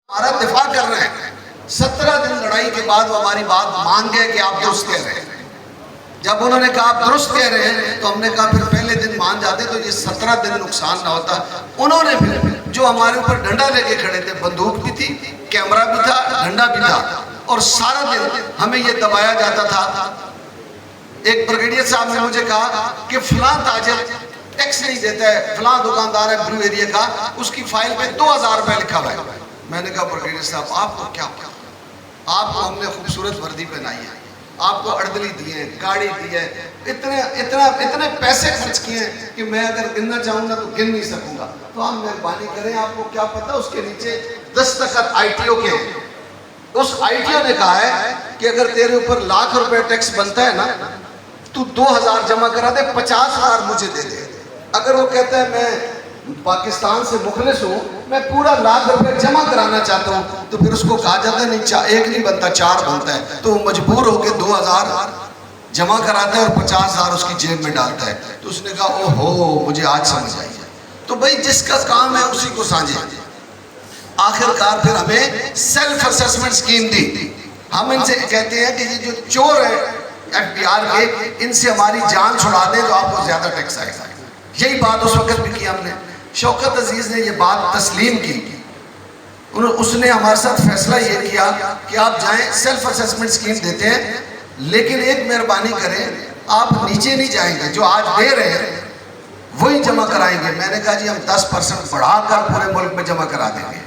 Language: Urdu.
ہمارا دفاع کر رہے ہیں. 17 دن لڑائی کے بعد وہ ہماری بات مان گئے کہ آپ درست کہہ رہے ہیں. جب انہوں نے کہا آپ درست کہہ رہے ہیں تو ہم نے کہا پھر پہلے دن مان جاتے تو یہ 17 دن نقصان نہ ہوتا. انہوں نے پھر جو ہمارے اوپر ڈنڈا لے کے کھڑے تھے، بندوق بھی تھی، کیمرہ بھی تھا، ڈنڈا بھی تھا، اور سارا دن ہمیں یہ دبایا جاتا تھا. ایک بریگیڈیئر صاحب نے مجھے کہا کہ فلاں تاجر ٹیکس نہیں دیتا ہے، فلاں دکاندار ہے بلو ایریا کا، اس کی فائل پہ 2000 روپے لکھا ہوا ہے. میں نے کہا بریگیڈیئر صاحب آپ کو کیا، آپ کو ہم نے خوبصورت وردی پہنائی ہے، آپ کو اڑدلی دی ہے، گاڑی دی ہے، اتنے پیسے خرچ کیے ہیں کہ میں اگر گننا چاہوں گا تو گن نہیں سکوں گا. تو آپ مہربانی کریں، آپ کو کیا پتا اس کے نیچے دستخط آئی ٹی او کے ہیں. اس آئی ٹی او نے کہا ہے کہ اگر تیرے اوپر لاکھ روپے ٹیکس بنتا ہے نا تو 2000 جمع کرا دے، 50000 مجھے دے دے. اگر وہ کہتا ہے میں پاکستان سے مخلص ہوں، میں پورا لاکھ روپے جمع کرانا چاہتا ہوں، تو پھر اس کو کہا جاتا ہے نہیں، ایک نہیں بنتا 4 بنتا ہے. تو وہ مجبور ہو کے 2000 جمع کراتا ہے اور 50000 اس کی جیب میں ڈالتا ہے. تو اس نے کہا او ہو، مجھے آج سمجھ آئی. تو بھائی جس کا کام ہے اسی کو سانجھے. آخر کار پھر ہمیں سیلف اسیسمنٹ سکیم دی. ہم ان سے کہتے ہیں کہ یہ جو چور ہیں ایف بی آر کے، ان سے ہماری جان چھڑا دیں تو آپ کو زیادہ ٹیکس آئے گا. یہی بات اس وقت بھی کی ہم نے. شوکت عزیز نے یہ بات تسلیم کی. اس نے ہمارے ساتھ فیصلہ یہ کیا کہ آپ جائیں، سیلف اسیسمنٹ سکیم دیتے ہیں، لیکن ایک مہربانی کریں، آپ نیچے نہیں جائیں گے، جو آج دے رہے ہیں وہی جمع کرائیں گے. میں نے کہا جی ہم 10% بڑھا کر پورے ملک میں جمع کرا دیں گے.